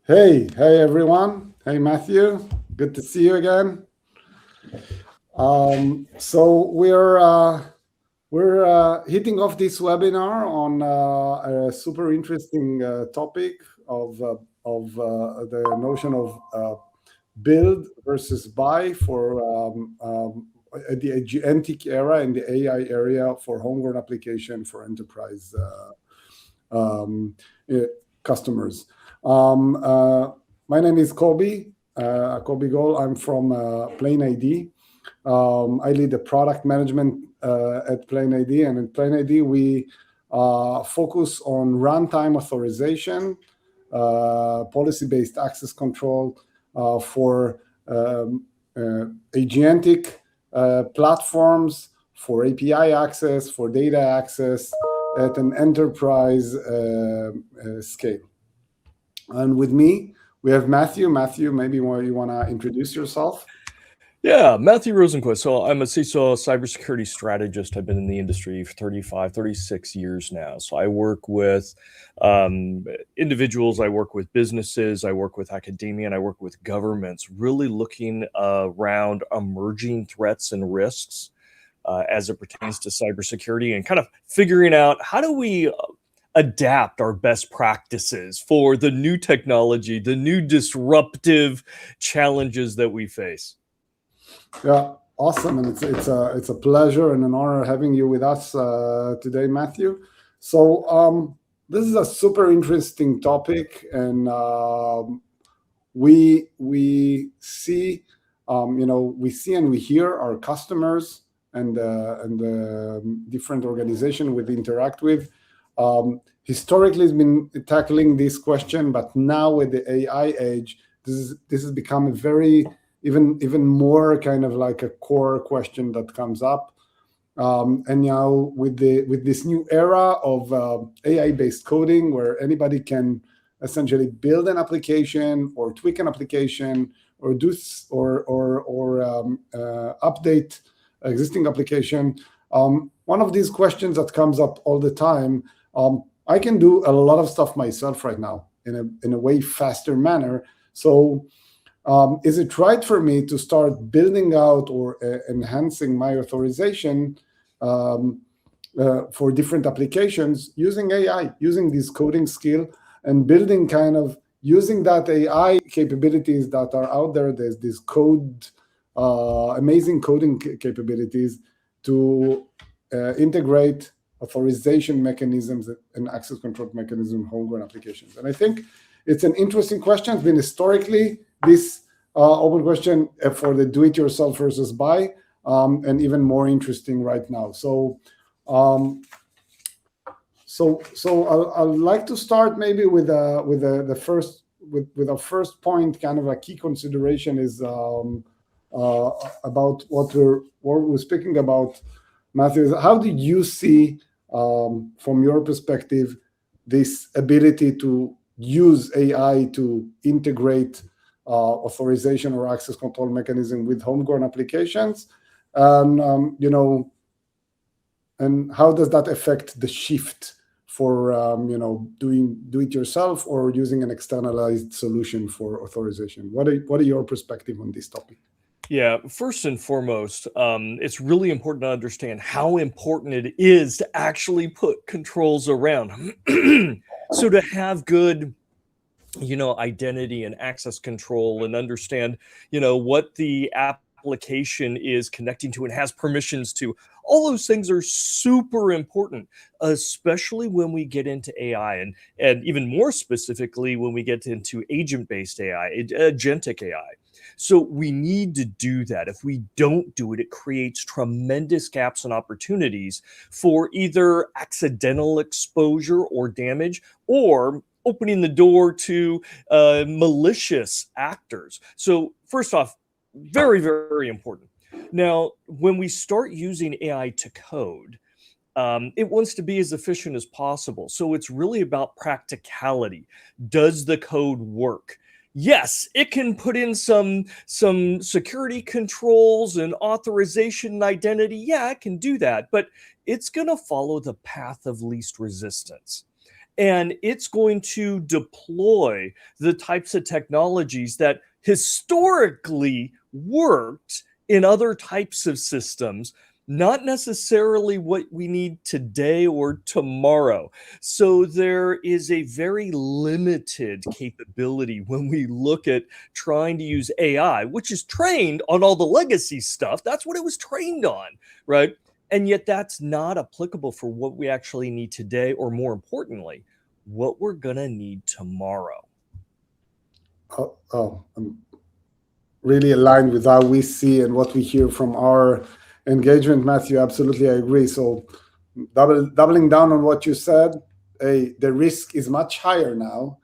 Hey everyone. Hey Matthew. Good to see you again. So we're hitting off this webinar on a super interesting topic of the notion of build versus buy for the agentic era and the AI area for homegrown application for enterprise uh, customers. Um, uh, my name is Kobe Gold. I'm from PlainID. I lead the product management at PlainID, and at PlainID we focus on runtime authorization, policy-based access control for agentic platforms, for API access, for data access at an enterprise scale. And with me, we have Matthew. Matthew, maybe you want to introduce yourself? Yeah, Matthew Rosenquist. So I'm a CISO cybersecurity strategist. I've been in the industry for 35, 36 years now. So I work with individuals, I work with businesses, I work with academia, and I work with governments, really looking around emerging threats and risks as it pertains to cybersecurity and kind of figuring out how do we adapt our best practices for the new technology, the new disruptive challenges that we face. Yeah, awesome, and it's a pleasure and an honor having you with us today, Matthew. So this is a super interesting topic, and we see, we see and we hear our customers and the different organizations we interact with. Historically, has been tackling this question, but now with the AI age, this has become a very even more kind of like a core question that comes up. And now with this new era of AI-based coding, where anybody can essentially build an application or tweak an application or do update existing application. One of these questions that comes up all the time. I can do a lot of stuff myself right now in a way faster manner. So is it right for me to start building out or enhancing my authorization for different applications using AI, using this coding skill and building kind of using that AI capabilities that are out there? There's this amazing coding capabilities to integrate authorization mechanisms and access control mechanism homegrown applications. And I think it's an interesting question. It's been historically this open question for the do-it-yourself versus buy, and even more interesting right now. So I'd like to start maybe with our first point. Kind of a key consideration is about what we're speaking about. Matthew, how did you see, from your perspective, this ability to use AI to integrate authorization or access control mechanism with homegrown applications, and and how does that affect the shift for doing do it yourself or using an externalized solution for authorization? What are your perspective on this topic? Yeah, first and foremost, it's really important to understand how important it is to actually put controls around. So to have good identity and access control and understand what the application is connecting to and has permissions to, all those things are super important, especially when we get into AI, and even more specifically when we get into agent-based AI, agentic AI. So we need to do that. If we don't do it, it creates tremendous gaps and opportunities for either accidental exposure or damage, or opening the door to malicious actors. So first off, very, very important. Now, when we start using AI to code, it wants to be as efficient as possible. So it's really about practicality. Does the code work? Yes, it can put in some security controls and authorization and identity. Yeah, it can do that, but it's going to follow the path of least resistance. And it's going to deploy the types of technologies that historically worked in other types of systems, not necessarily what we need today or tomorrow. So there is a very limited capability when we look at trying to use AI, which is trained on all the legacy stuff. That's what it was trained on, right? And yet that's not applicable for what we actually need today, or more importantly, what we're going to need tomorrow. I'm really aligned with how we see and what we hear from our engagement, Matthew. Absolutely, I agree. So doubling down on what you said, the risk is much higher now.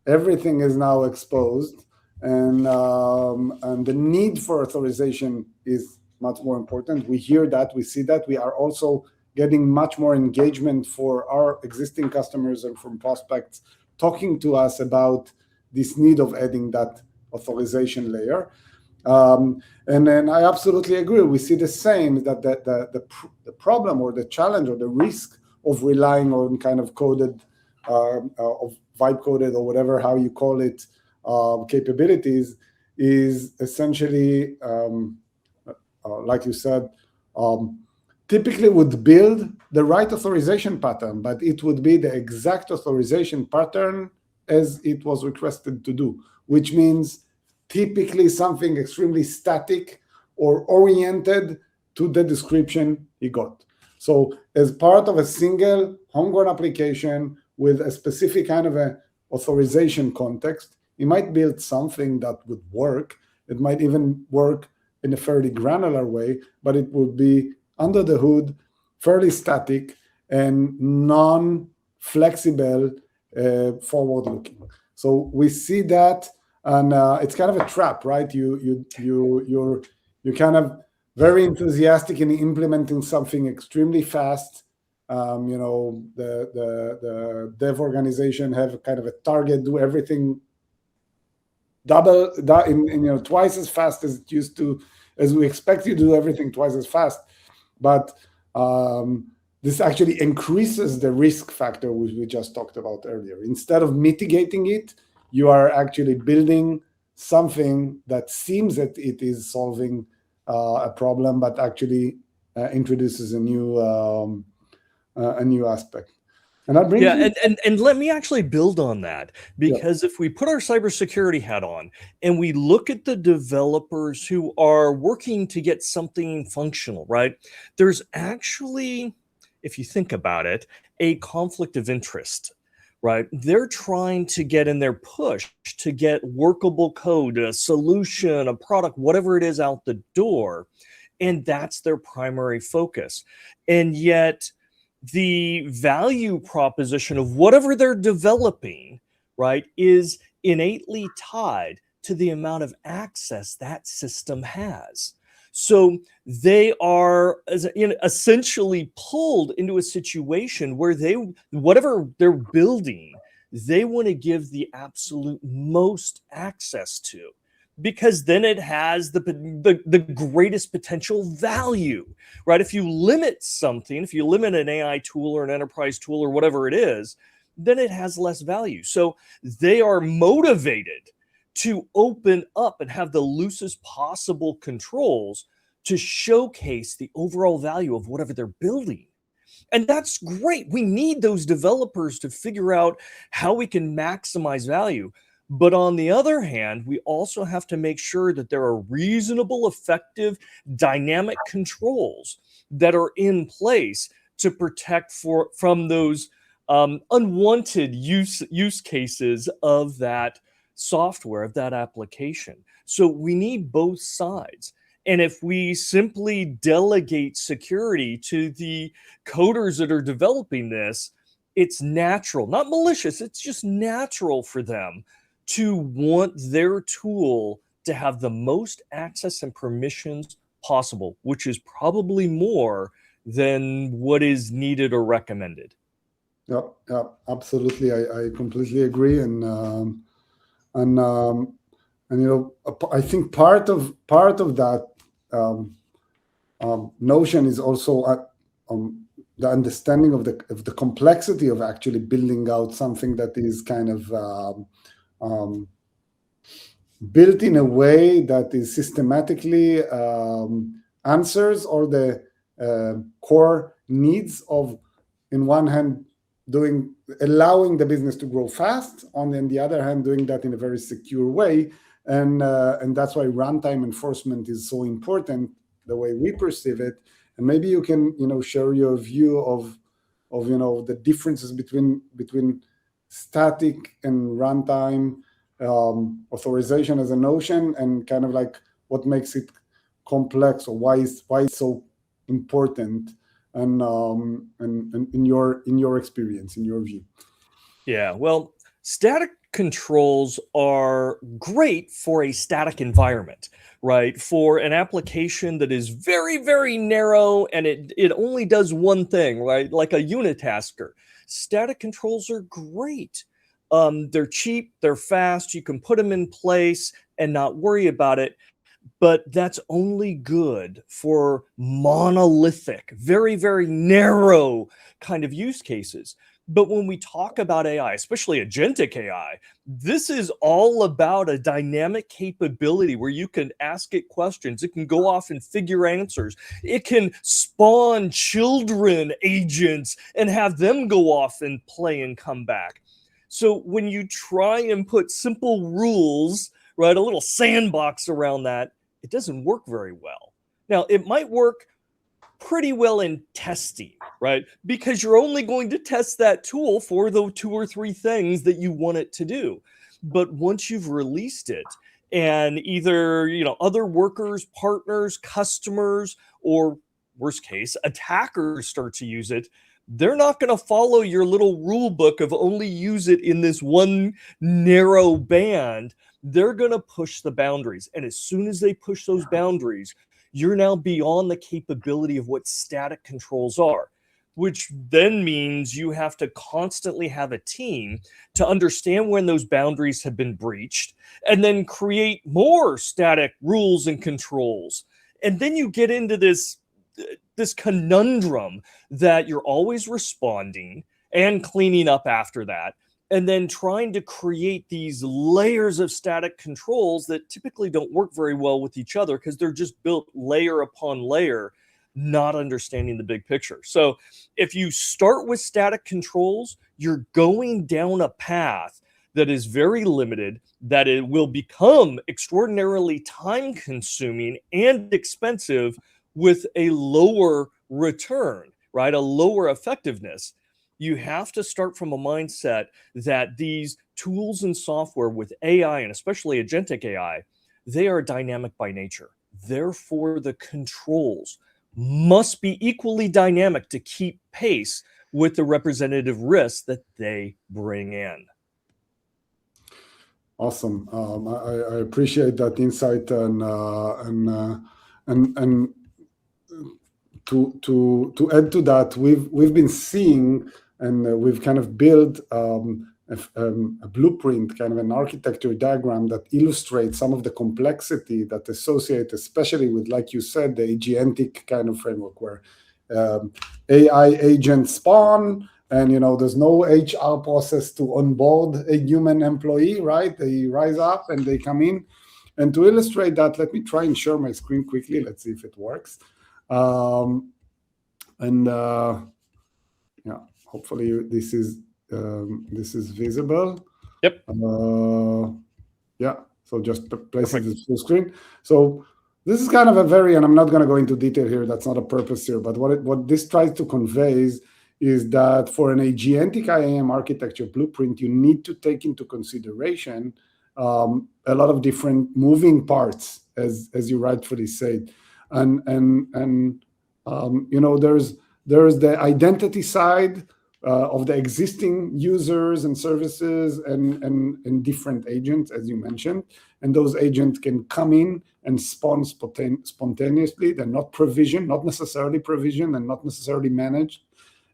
Everything is now exposed, and the need for authorization is much more important. We hear that, we see that. We are also getting much more engagement for our existing customers and from prospects talking to us about this need of adding that authorization layer. And then I absolutely agree. We see the same, that the problem or the challenge or the risk of relying on kind of coded, of vibe coded or whatever, how you call it, capabilities is essentially, like you said, typically would build the right authorization pattern, but it would be the exact authorization pattern as it was requested to do, which means typically something extremely static or oriented to the description he got. So as part of a single homegrown application with a specific kind of a authorization context, you might build something that would work. It might even work in a fairly granular way, but it would be under the hood, fairly static and non-flexible, forward-looking. So we see that, and it's kind of a trap, right? You're kind of very enthusiastic in implementing something extremely fast. The dev organization have kind of a target, do everything twice as fast as it used to, as we expect you to do everything twice as fast. But this actually increases the risk factor, which we just talked about earlier. Instead of mitigating it, you are actually building something that seems that it is solving a problem, but actually introduces a new aspect. And that brings me... and let me actually build on that, because if we put our cybersecurity hat on and we look at the developers who are working to get something functional, right? There's actually, if you think about it, a conflict of interest, right? They're trying to get in their push to get workable code, a solution, a product, whatever it is out the door. And that's their primary focus. And yet the value proposition of whatever they're developing, right, is innately tied to the amount of access that system has. So they are essentially pulled into a situation where whatever they're building, they want to give the absolute most access to, because then it has the greatest potential value, right? If you limit something, if you limit an AI tool or an enterprise tool or whatever it is, then it has less value. So they are motivated to open up and have the loosest possible controls to showcase the overall value of whatever they're building. And that's great. We need those developers to figure out how we can maximize value. But on the other hand, we also have to make sure that there are reasonable, effective, dynamic controls that are in place to protect from those unwanted use cases of that software, of that application. So we need both sides. And if we simply delegate security to the coders that are developing this, it's natural, not malicious, it's just natural for them to want their tool to have the most access and permissions possible, which is probably more than what is needed or recommended. Yeah, absolutely. I completely agree. And I think part of that notion is also the understanding of the complexity of actually building out something that is kind of built in a way that is systematically answers all the core needs of, in one hand, allowing the business to grow fast, on the other hand, doing that in a very secure way. And that's why runtime enforcement is so important, the way we perceive it. And maybe you can, share your view of the differences between static and runtime authorization as a notion, and kind of like what makes it complex, or why it's so important, and in your experience, in your view. Yeah, well, static controls are great for a static environment, right? For an application that is very, very narrow and it only does one thing, right? Like a unitasker. Static controls are great. They're cheap, they're fast, you can put them in place and not worry about it. But that's only good for monolithic, very, very narrow kind of use cases. But when we talk about AI, especially agentic AI, this is all about a dynamic capability where you can ask it questions. It can go off and figure answers. It can spawn children agents and have them go off and play and come back. So when you try and put simple rules, right, a little sandbox around that, it doesn't work very well. Now, it might work pretty well in testing, right? Because you're only going to test that tool for the 2 or 3 things that you want it to do. But once you've released it, and either, other workers, partners, customers, or worst case, attackers start to use it, they're not going to follow your little rule book of only use it in this one narrow band. They're going to push the boundaries. And as soon as they push those boundaries, you're now beyond the capability of what static controls are, which then means you have to constantly have a team to understand when those boundaries have been breached, and then create more static rules and controls. And then you get into this conundrum that you're always responding and cleaning up after that, and then trying to create these layers of static controls that typically don't work very well with each other because they're just built layer upon layer, not understanding the big picture. So if you start with static controls, you're going down a path that is very limited, that it will become extraordinarily time consuming and expensive with a lower return, right? A lower effectiveness. You have to start from a mindset that these tools and software with AI, and especially agentic AI, they are dynamic by nature. Therefore, the controls must be equally dynamic to keep pace with the representative risks that they bring in. Awesome. I appreciate that insight, and to add to that, we've been seeing, and we've kind of built a blueprint, kind of an architecture diagram that illustrates some of the complexity that associate, especially with, like you said, the agentic kind of framework, where AI agents spawn, and there's no HR process to onboard a human employee, right? They rise up and they come in. And to illustrate that, let me try and share my screen quickly. Let's see if it works. Yeah, hopefully this is visible. Yep. Yeah. So just placing the full screen. So this is kind of a very, and I'm not going to go into detail here. That's not a purpose here. But what this tries to convey is that for an agentic IAM architecture blueprint, you need to take into consideration a lot of different moving parts, as you rightfully said, and there's the identity side of the existing users and services and different agents, as you mentioned, and those agents can come in and spawn spontaneously. They're not provisioned, not necessarily provisioned, and not necessarily managed,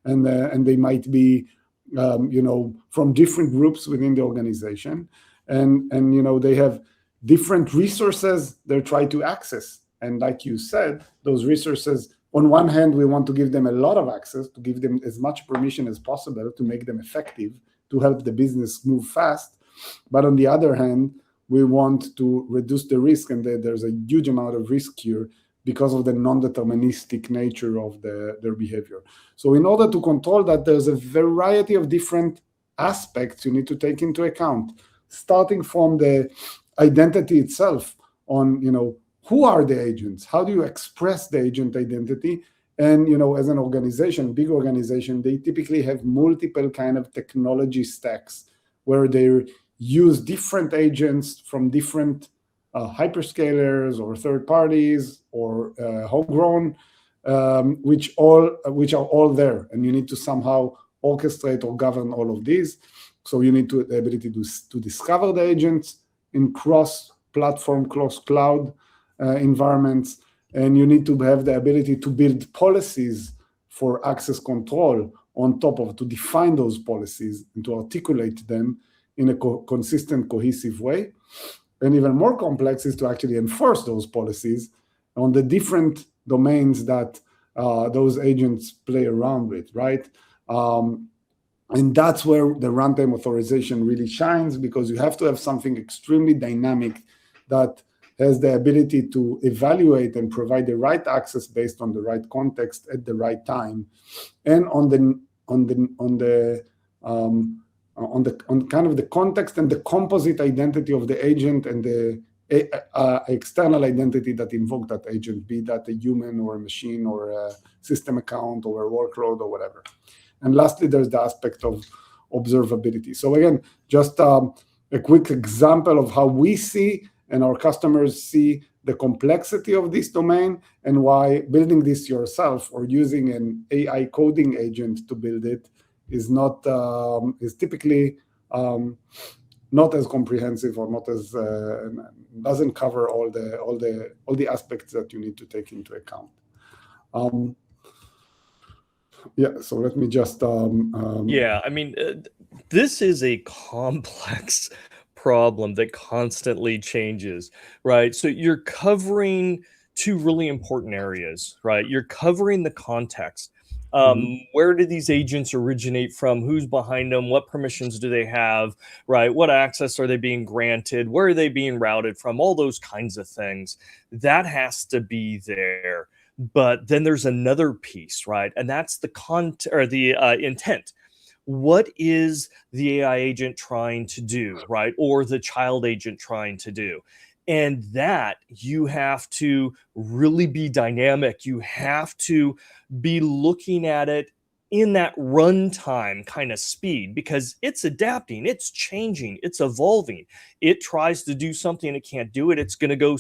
and they might be from different groups within the organization, and they have different resources they're trying to access, and like you said, those resources on one hand, we want to give them a lot of access, to give them as much permission as possible to make them effective, to help the business move fast. But on the other hand, we want to reduce the risk, and there's a huge amount of risk here because of the non-deterministic nature of their behavior. So in order to control that, there's a variety of different aspects you need to take into account, starting from the identity itself on, who are the agents? How do you express the agent identity? And, as an organization, big organization, they typically have multiple kind of technology stacks where they use different agents from different hyperscalers or third parties or homegrown, which are all there. And you need to somehow orchestrate or govern all of these. So you need the ability to discover the agents in cross-platform, cross-cloud environments, and you need to have the ability to build policies for access control on top of, to define those policies and to articulate them in a consistent, cohesive way. And even more complex is to actually enforce those policies on the different domains that those agents play around with, right? And that's where the runtime authorization really shines, because you have to have something extremely dynamic that has the ability to evaluate and provide the right access based on the right context at the right time, and on kind of the context and the composite identity of the agent and the external identity that invoked that agent, be that a human or a machine or a system account or a workload or whatever. And lastly, there's the aspect of observability. So again, just a quick example of how we see and our customers see the complexity of this domain, and why building this yourself or using an AI coding agent to build it is typically not as comprehensive, or not as doesn't cover all the aspects that you need to take into account. So let me just this is a complex problem that constantly changes, right? So you're covering two really important areas, right? You're covering the context. Where do these agents originate from? Who's behind them? What permissions do they have, right? What access are they being granted? Where are they being routed from? All those kinds of things. That has to be there. But then there's another piece, right? And that's the intent. What is the AI agent trying to do, right? Or the child agent trying to do? And that you have to really be dynamic. You have to be looking at it in that runtime kind of speed, because it's adapting, it's changing, it's evolving. It tries to do something, it can't do it. It's going to go,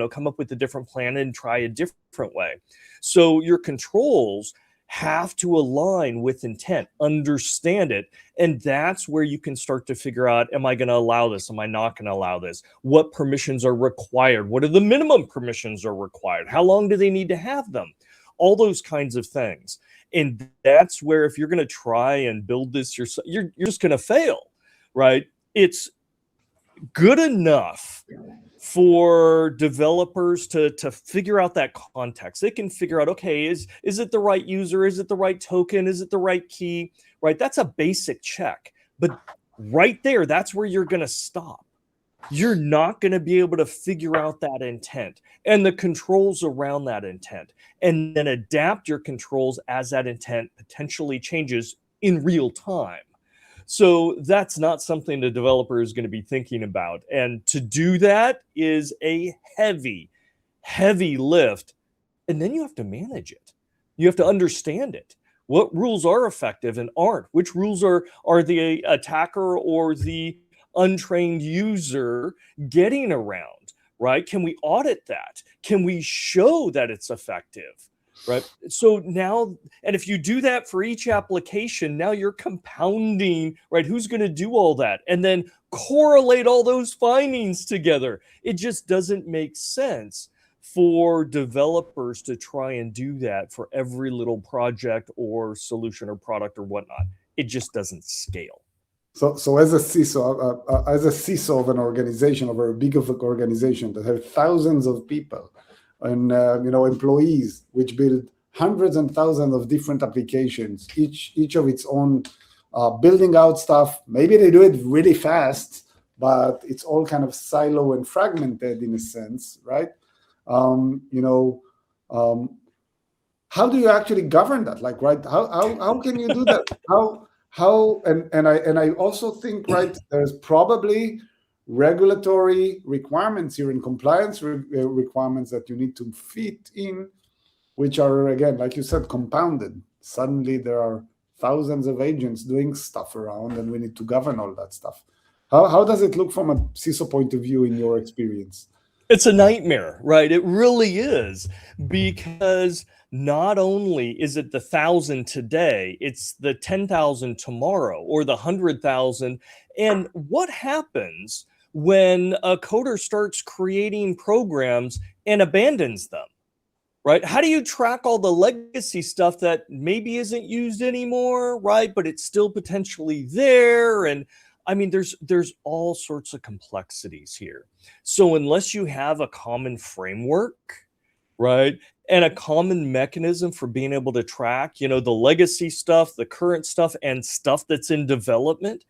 come up with a different plan and try a different way. So your controls have to align with intent, understand it. And that's where you can start to figure out, am I going to allow this? Am I not going to allow this? What permissions are required? What are the minimum permissions are required? How long do they need to have them? All those kinds of things. And that's where, if you're going to try and build this yourself, you're just going to fail, right? It's good enough for developers to figure out that context. They can figure out, okay, is it the right user? Is it the right token? Is it the right key? Right? That's a basic check. But right there, that's where you're going to stop. You're not going to be able to figure out that intent and the controls around that intent, and then adapt your controls as that intent potentially changes in real time. So that's not something the developer is going to be thinking about. And to do that is a heavy, heavy lift. And then you have to manage it. You have to understand it. What rules are effective and aren't? Which rules are the attacker or the untrained user getting around, right? Can we audit that? Can we show that it's effective? Right. So now, and if you do that for each application, now you're compounding, right? Who's going to do all that? And then correlate all those findings together. It just doesn't make sense for developers to try and do that for every little project or solution or product or whatnot. It just doesn't scale. So as a CISO of an organization, of a big of an organization that have thousands of people, and employees, which build hundreds and thousands of different applications, each of its own, building out stuff. Maybe they do it really fast, but it's all kind of silo and fragmented in a sense, right? How do you actually govern that? Like, right? How can you do that? And I also think, right, there's probably regulatory requirements here and compliance requirements that you need to fit in, which are, again, like you said, compounded. Suddenly there are thousands of agents doing stuff around, and we need to govern all that stuff. How does it look from a CISO point of view in your experience? It's a nightmare, right? It really is, because not only is it the 1,000 today, it's the 10,000 tomorrow, or the 100,000. And what happens when a coder starts creating programs and abandons them, right? How do you track all the legacy stuff that maybe isn't used anymore, right? But it's still potentially there. And I mean, there's all sorts of complexities here. So unless you have a common framework, right, and a common mechanism for being able to track, the legacy stuff, the current stuff, and stuff that's in development,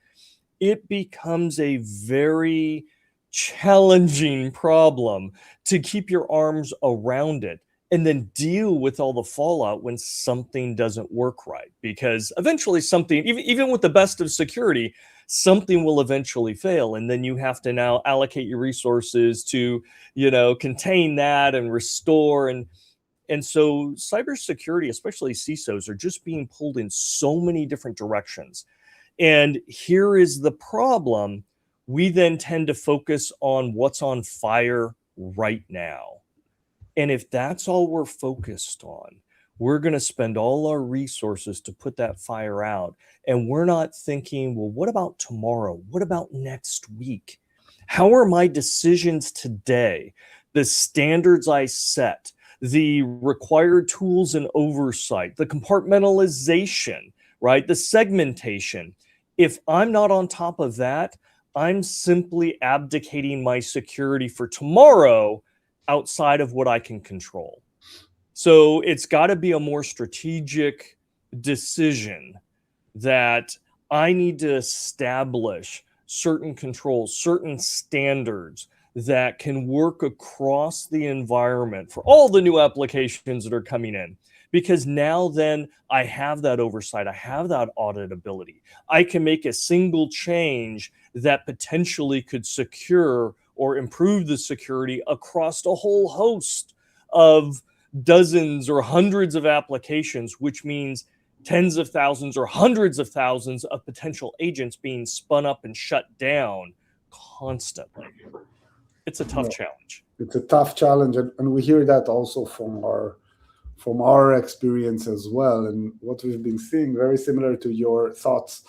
it becomes a very challenging problem to keep your arms around it and then deal with all the fallout when something doesn't work right. Because eventually something, even with the best of security, something will eventually fail. And then you have to now allocate your resources to, contain that and restore. And so cybersecurity, especially CISOs, are just being pulled in so many different directions. And here is the problem. We then tend to focus on what's on fire right now. And if that's all we're focused on, we're going to spend all our resources to put that fire out. And we're not thinking, well, what about tomorrow? What about next week? How are my decisions today, the standards I set, the required tools and oversight, the compartmentalization, right? The segmentation. If I'm not on top of that, I'm simply abdicating my security for tomorrow outside of what I can control. So it's got to be a more strategic decision that I need to establish certain controls, certain standards that can work across the environment for all the new applications that are coming in. Because now then I have that oversight, I have that auditability. I can make a single change that potentially could secure or improve the security across a whole host of dozens or hundreds of applications, which means tens of thousands or hundreds of thousands of potential agents being spun up and shut down constantly. It's a tough challenge. It's a tough challenge, and we hear that also from our experience as well. And what we've been seeing, very similar to your thoughts,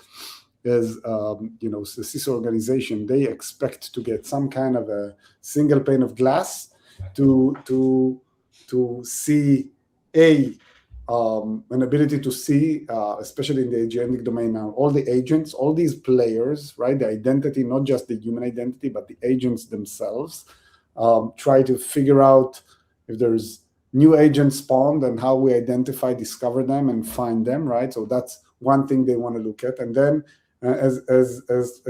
is the CISO organization, they expect to get some kind of a single pane of glass to see an ability to see, especially in the agentic domain now, all the agents, all these players, right? The identity, not just the human identity, but the agents themselves. Try to figure out if there's new agents spawned and how we identify, discover them, and find them, right? So that's one thing they want to look at. And then, as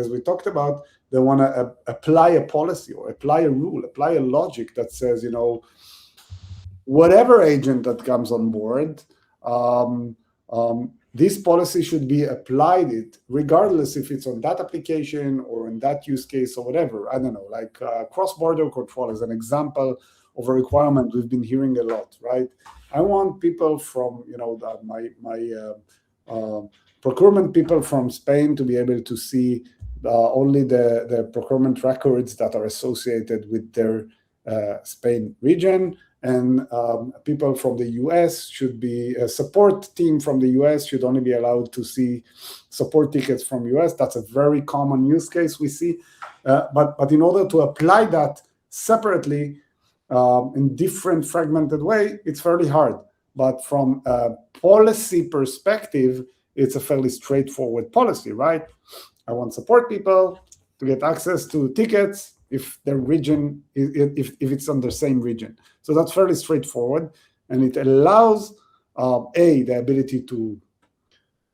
we talked about, they want to apply a policy or apply a rule, apply a logic that says, whatever agent that comes on board, this policy should be applied it regardless if it's on that application or in that use case or whatever. I don't know, like cross-border control is an example of a requirement we've been hearing a lot, right? I want people from, my procurement people from Spain to be able to see only the procurement records that are associated with their Spain region. And people from the US should be, a support team from the US should only be allowed to see support tickets from US. That's a very common use case we see. But in order to apply that separately in different fragmented way, it's fairly hard. But from a policy perspective, it's a fairly straightforward policy, right? I want support people to get access to tickets if their region, if it's on the same region. So that's fairly straightforward, and it allows the ability to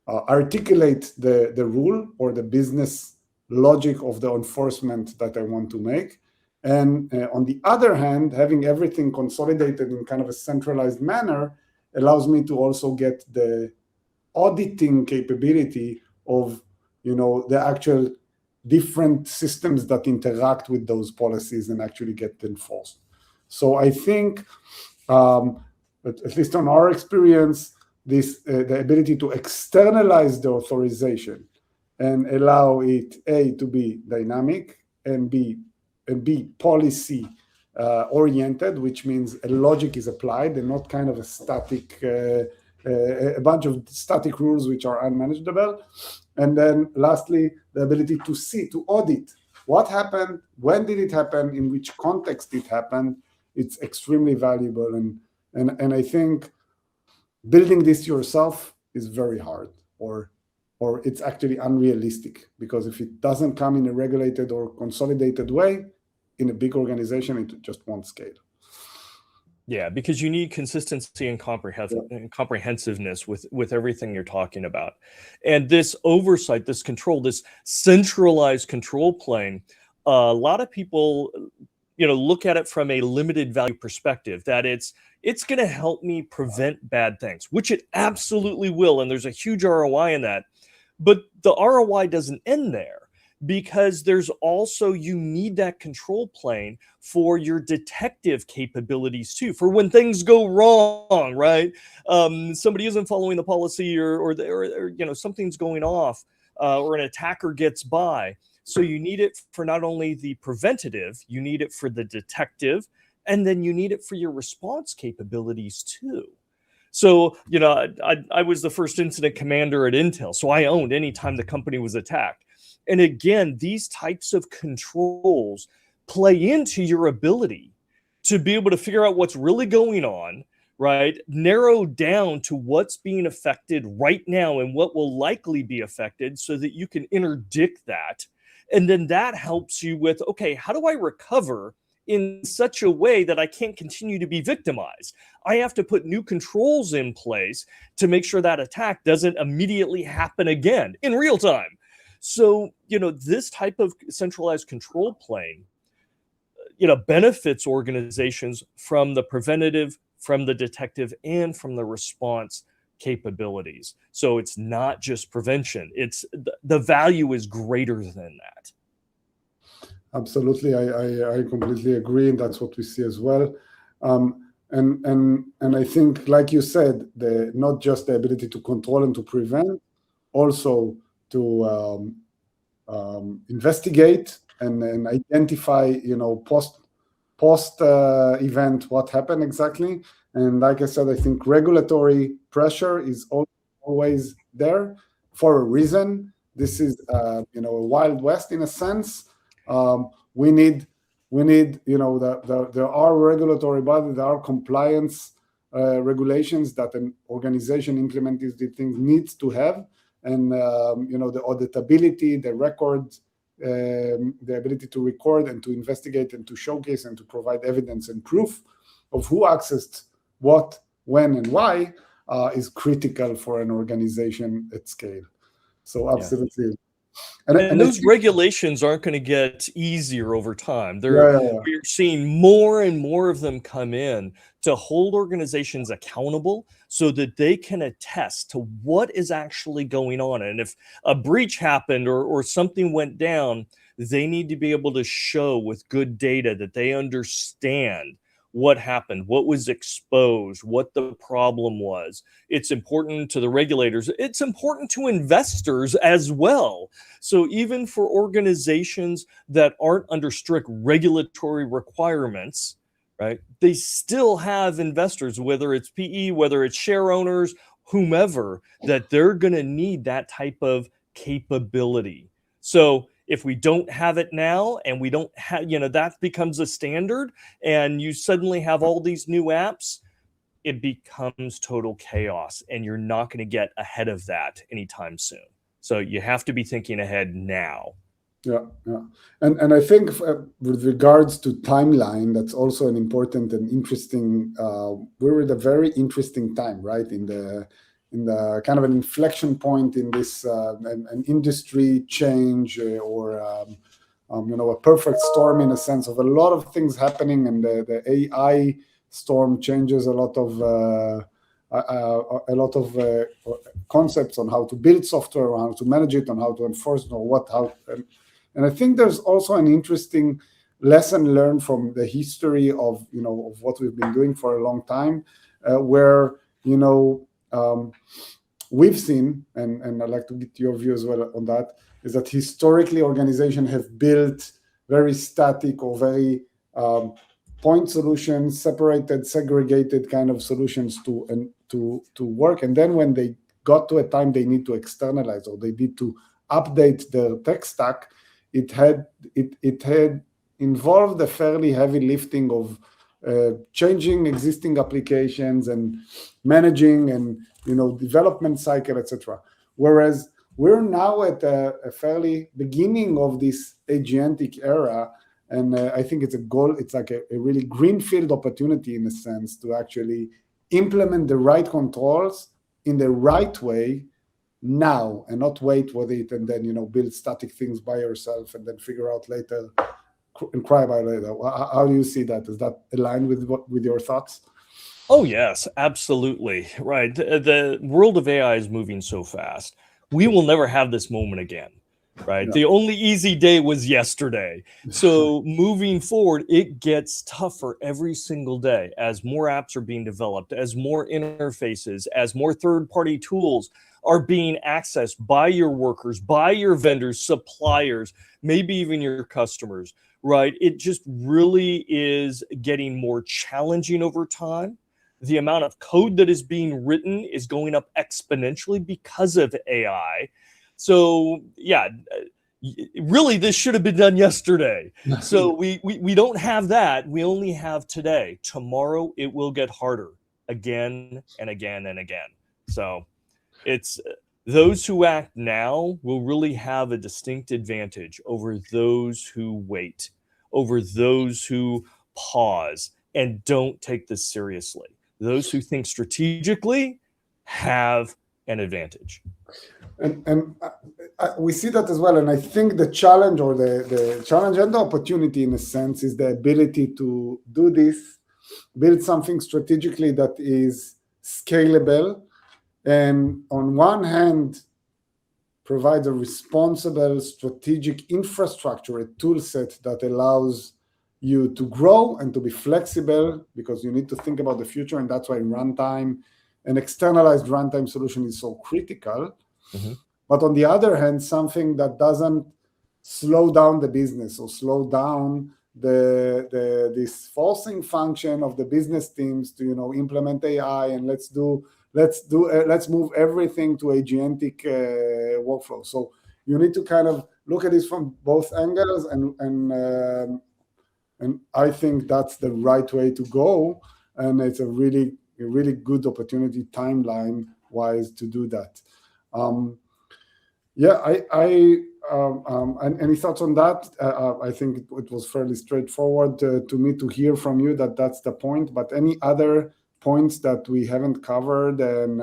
articulate the rule or the business logic of the enforcement that I want to make. And on the other hand, having everything consolidated in kind of a centralized manner allows me to also get the auditing capability of, the actual different systems that interact with those policies and actually get enforced. So I think, at least on our experience, the ability to externalize the authorization and allow it, A, to be dynamic, and B, policy oriented, which means a logic is applied and not kind of a static, a bunch of static rules which are unmanageable. And then lastly, the ability to audit what happened, when did it happen, in which context it happened. It's extremely valuable. And I think building this yourself is very hard, or it's actually unrealistic, because if it doesn't come in a regulated or consolidated way in a big organization, it just won't scale. Yeah, because you need consistency and comprehensiveness with everything you're talking about. And this oversight, this control, this centralized control plane, a lot of people, look at it from a limited value perspective, that it's going to help me prevent bad things, which it absolutely will. And there's a huge ROI in that. But the ROI doesn't end there, because there's also, you need that control plane for your detective capabilities too, for when things go wrong, right? Somebody isn't following the policy, or something's going off, or an attacker gets by. So you need it for not only the preventative, you need it for the detective, and then you need it for your response capabilities too. So, I was the first incident commander at Intel, so I owned any time the company was attacked. And again, these types of controls play into your ability to be able to figure out what's really going on, right? Narrow down to what's being affected right now and what will likely be affected, so that you can interdict that. And then that helps you with, okay, how do I recover in such a way that I can't continue to be victimized? I have to put new controls in place to make sure that attack doesn't immediately happen again in real time. So, this type of centralized control plane, benefits organizations from the preventative, from the detective, and from the response capabilities. So it's not just prevention. It's the value is greater than that. Absolutely. I completely agree. And that's what we see as well. And I think, like you said, not just the ability to control and to prevent, also to investigate and identify, post event what happened exactly. And like I said, I think regulatory pressure is always there for a reason. This is a Wild West in a sense. We need there are regulatory bodies, there are compliance regulations that an organization implementing these things needs to have. And the auditability, the records, the ability to record and to investigate and to showcase and to provide evidence and proof of who accessed what, when, and why is critical for an organization at scale. So absolutely. Yeah. And those regulations aren't going to get easier over time. We're seeing more and more of them come in to hold organizations accountable, so that they can attest to what is actually going on. And if a breach happened or something went down, they need to be able to show with good data that they understand what happened, what was exposed, what the problem was. It's important to the regulators. It's important to investors as well. So even for organizations that aren't under strict regulatory requirements, right, they still have investors, whether it's PE, whether it's share owners, whomever, that they're going to need that type of capability. So if we don't have it now, and we don't have, that becomes a standard, and you suddenly have all these new apps, it becomes total chaos, and you're not going to get ahead of that anytime soon. So you have to be thinking ahead now. Yeah, yeah. And I think with regards to timeline, that's also an important and interesting. We're at a very interesting time, right? In the kind of an inflection point in this an industry change or a perfect storm in a sense of a lot of things happening, and the AI storm changes a lot of concepts on how to build software, on how to manage it, on how to enforce it, or what how. And I think there's also an interesting lesson learned from the history of of what we've been doing for a long time, where we've seen, and I'd like to get your view as well on that, is that historically organizations have built very static or very point solutions, separated, segregated kind of solutions to work. And then when they got to a time they need to externalize or they need to update their tech stack, it had involved a fairly heavy lifting of changing existing applications and managing and development cycle, etc. Whereas we're now at a fairly beginning of this agentic era, and I think it's a goal. It's like a really greenfield opportunity in a sense to actually implement the right controls in the right way now and not wait with it and then build static things by yourself and then figure out later and cry about it later. How do you see that? Is that aligned with your thoughts? Oh, yes, absolutely. Right. The world of AI is moving so fast. We will never have this moment again. Right. Yeah. The only easy day was yesterday. So moving forward, it gets tougher every single day as more apps are being developed, as more interfaces, as more third-party tools are being accessed by your workers, by your vendors, suppliers, maybe even your customers. Right. It just really is getting more challenging over time. The amount of code that is being written is going up exponentially because of AI. So yeah, really this should have been done yesterday. So we don't have that. We only have today. Tomorrow it will get harder again and again and again. So it's those who act now will really have a distinct advantage over those who wait, over those who pause and don't take this seriously. Those who think strategically have an advantage. And we see that as well. And I think the challenge or the challenge and the opportunity in a sense is the ability to do this, build something strategically that is scalable. And on one hand, provides a responsible strategic infrastructure, a tool set that allows you to grow and to be flexible because you need to think about the future. And that's why runtime, an externalized runtime solution is so critical. Mm-hmm. But on the other hand, something that doesn't slow down the business or slow down this forcing function of the business teams to implement AI and let's move everything to agentic workflow. So you need to kind of look at this from both angles, and I think that's the right way to go, and it's a really good opportunity timeline wise to do that. And any thoughts on that? I think it was fairly straightforward to me to hear from you that that's the point. But any other points that we haven't covered and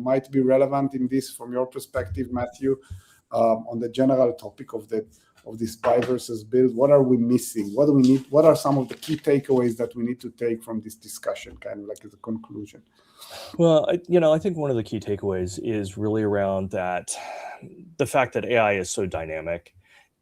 might be relevant in this from your perspective, Matthew, on the general topic of this buy versus build? What are we missing? What do we need? What are some of the key takeaways that we need to take from this discussion, kind of like as a conclusion? Well, I think one of the key takeaways is really around the fact that AI is so dynamic,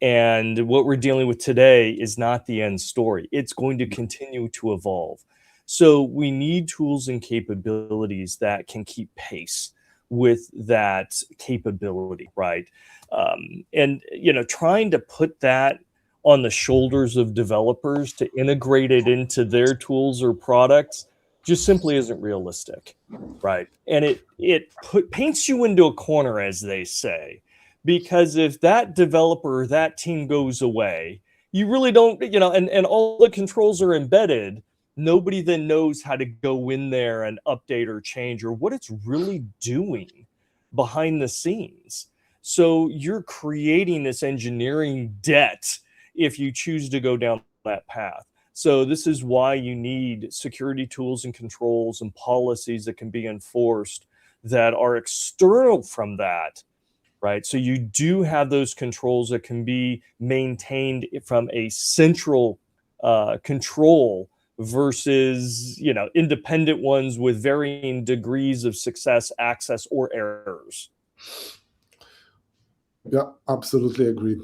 and what we're dealing with today is not the end story. It's going to continue to evolve. So we need tools and capabilities that can keep pace with that capability, right? And trying to put that on the shoulders of developers to integrate it into their tools or products just simply isn't realistic, right? And it paints you into a corner, as they say, because if that developer or that team goes away, you really don't, and all the controls are embedded. Nobody then knows how to go in there and update or change or what it's really doing behind the scenes. So you're creating this engineering debt if you choose to go down that path. So this is why you need security tools and controls and policies that can be enforced that are external from that, right? So you do have those controls that can be maintained from a central control versus, you know, independent ones with varying degrees of success, access, or errors. Yeah, absolutely agreed.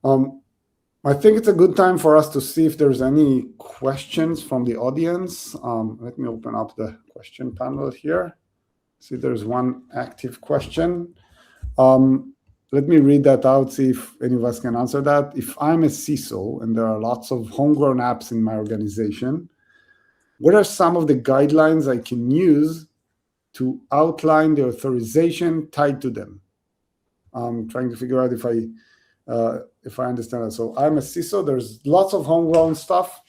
I think it's a good time for us to see if there's any questions from the audience. Let me open up the question panel here. See, there's one active question. Let me read that out, see if any of us can answer that. If I'm a CISO and there are lots of homegrown apps in my organization, what are some of the guidelines I can use to outline the authorization tied to them? I'm trying to figure out if I understand that. So I'm a CISO, there's lots of homegrown stuff.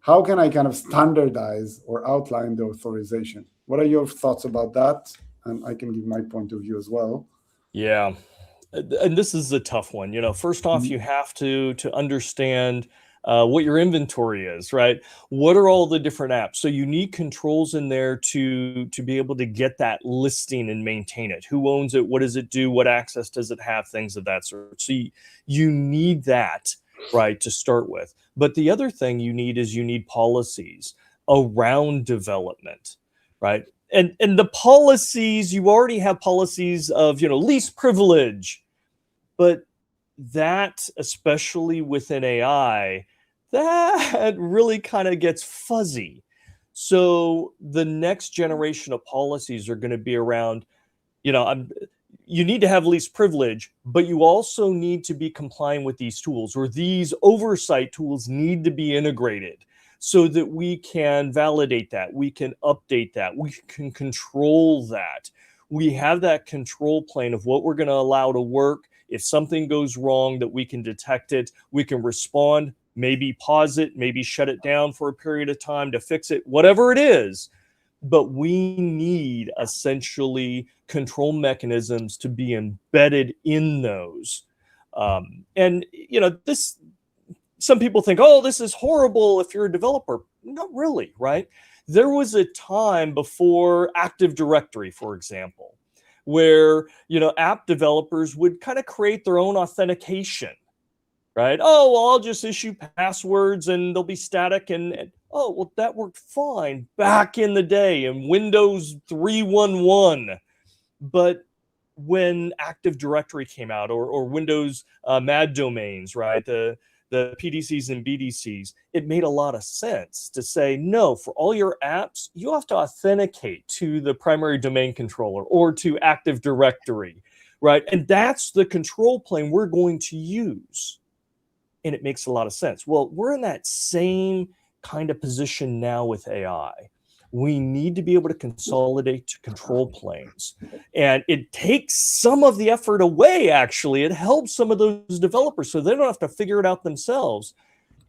How can I kind of standardize or outline the authorization? What are your thoughts about that? And I can give my point of view as well. Yeah. And this is a tough one. You know, first off, you have to understand what your inventory is, right? What are all the different apps? So you need controls in there to be able to get that listing and maintain it. Who owns it? What does it do? What access does it have? Things of that sort. So you need that, right, to start with. But the other thing you need policies around development, right? And the policies, you already have policies of, you know, least privilege, but that, especially within AI, that really kind of gets fuzzy. So the next generation of policies are going to be around, you know, you need to have least privilege, but you also need to be complying with these tools, or these oversight tools need to be integrated so that we can validate that, we can update that, we can control that. We have that control plane of what we're going to allow to work. If something goes wrong, that we can detect it, we can respond, maybe pause it, maybe shut it down for a period of time to fix it, whatever it is. But we need essentially control mechanisms to be embedded in those. And, you know, some people think, oh, this is horrible if you're a developer. Not really, right? There was a time before Active Directory, for example, where, you know, app developers would kind of create their own authentication, right? Oh, well, I'll just issue passwords and they'll be static. And oh, well, that worked fine back in the day in Windows 3.1.1. But when Active Directory came out, or Windows MAD domains, right? The PDCs and BDCs, it made a lot of sense to say, no, for all your apps, you have to authenticate to the primary domain controller or to Active Directory, right? And that's the control plane we're going to use. And it makes a lot of sense. Well, we're in that same kind of position now with AI. We need to be able to consolidate to control planes. And it takes some of the effort away, actually. It helps some of those developers so they don't have to figure it out themselves.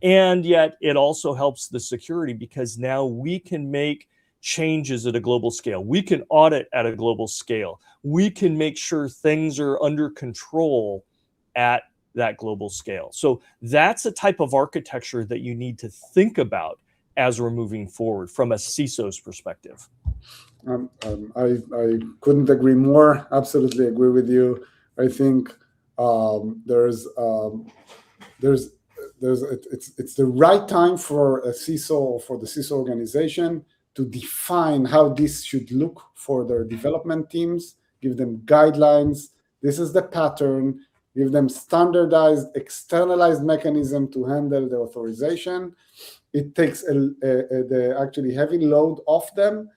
And yet it also helps the security, because now we can make changes at a global scale. We can audit at a global scale. We can make sure things are under control at that global scale. So that's a type of architecture that you need to think about as we're moving forward from a CISO's perspective. I couldn't agree more. Absolutely agree with you. I think it's the right time for a CISO, or for the CISO organization, to define how this should look for their development teams, give them guidelines. This is the pattern. Give them standardized, externalized mechanism to handle the authorization. It takes the actually heavy load off them,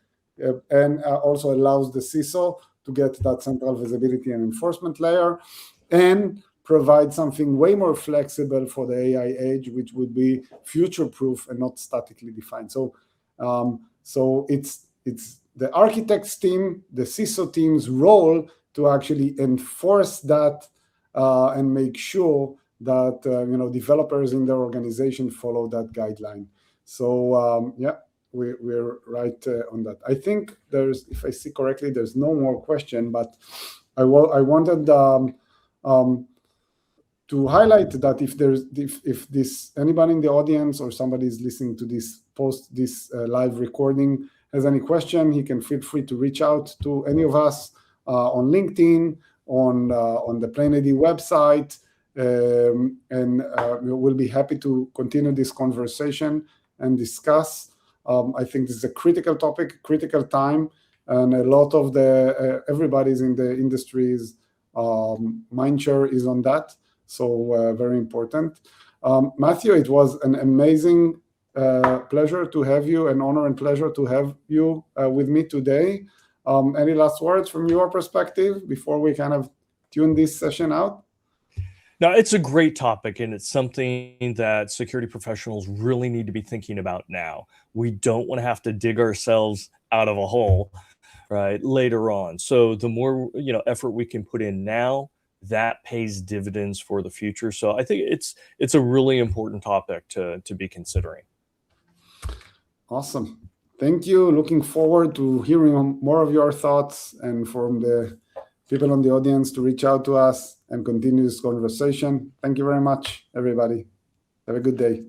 and also allows the CISO to get that central visibility and enforcement layer, and provide something way more flexible for the AI age, which would be future-proof and not statically defined. So it's the architects team, the CISO team's role to actually enforce that and make sure that developers in their organization follow that guideline. So we're right on that. I think if I see correctly, there's no more question, but I wanted to highlight that if anybody in the audience or somebody is listening to this live recording has any question, he can feel free to reach out to any of us on LinkedIn, on the PlainID website, and we'll be happy to continue this conversation and discuss. I think this is a critical topic, critical time, and a lot of everybody's in the industry's mindshare is on that. So very important. Matthew, it was an amazing pleasure to have you, an honor and pleasure to have you with me today. Any last words from your perspective before we kind of tune this session out? Now, it's a great topic, and it's something that security professionals really need to be thinking about now. We don't want to have to dig ourselves out of a hole, right, later on. So the more effort we can put in now, that pays dividends for the future. So I think it's a really important topic to be considering. Awesome. Thank you. Looking forward to hearing more of your thoughts and from the people on the audience to reach out to us and continue this conversation. Thank you very much, everybody. Have a good day.